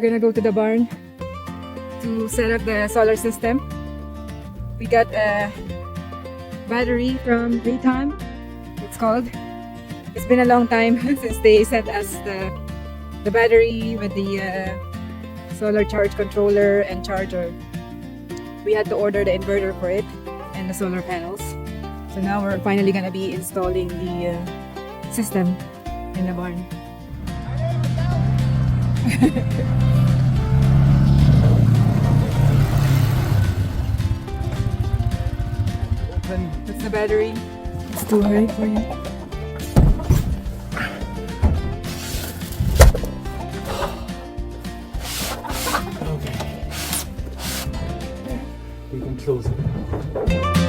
gonna go to the barn to set up the solar system. We got a battery from LiTime, it's called. It's been a long time since they sent us the battery with the solar charge controller and charger. We had to order the inverter for it and the solar panels. So now we're finally gonna be installing the system in the barn. That's the battery. It's too high for you. Okay. We can close it.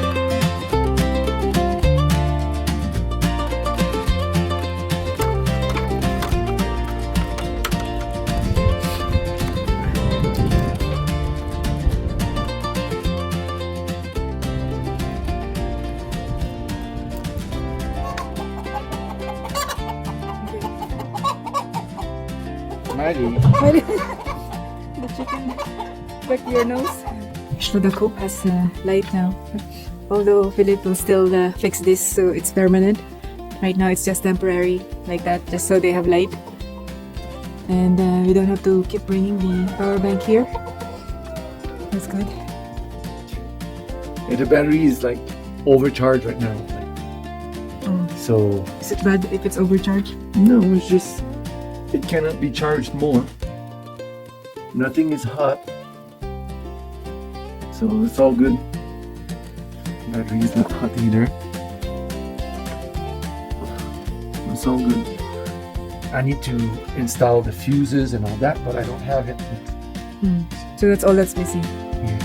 Maddie. The chicken back to your nose. So the coop has light now. Although Philippe will still fix this so it's permanent. Right now it's just temporary like that, just so they have light. And we don't have to keep bringing the power bank here. That's good. Yeah, the battery is like overcharged right now. So Is it bad if it's overcharged? no, it's just it cannot be charged more. Nothing is hot, so it's all good. Battery is not hot either. It's all good. I need to install the fuses and all that, but I don't have it. So that's all that's missing. Yeah.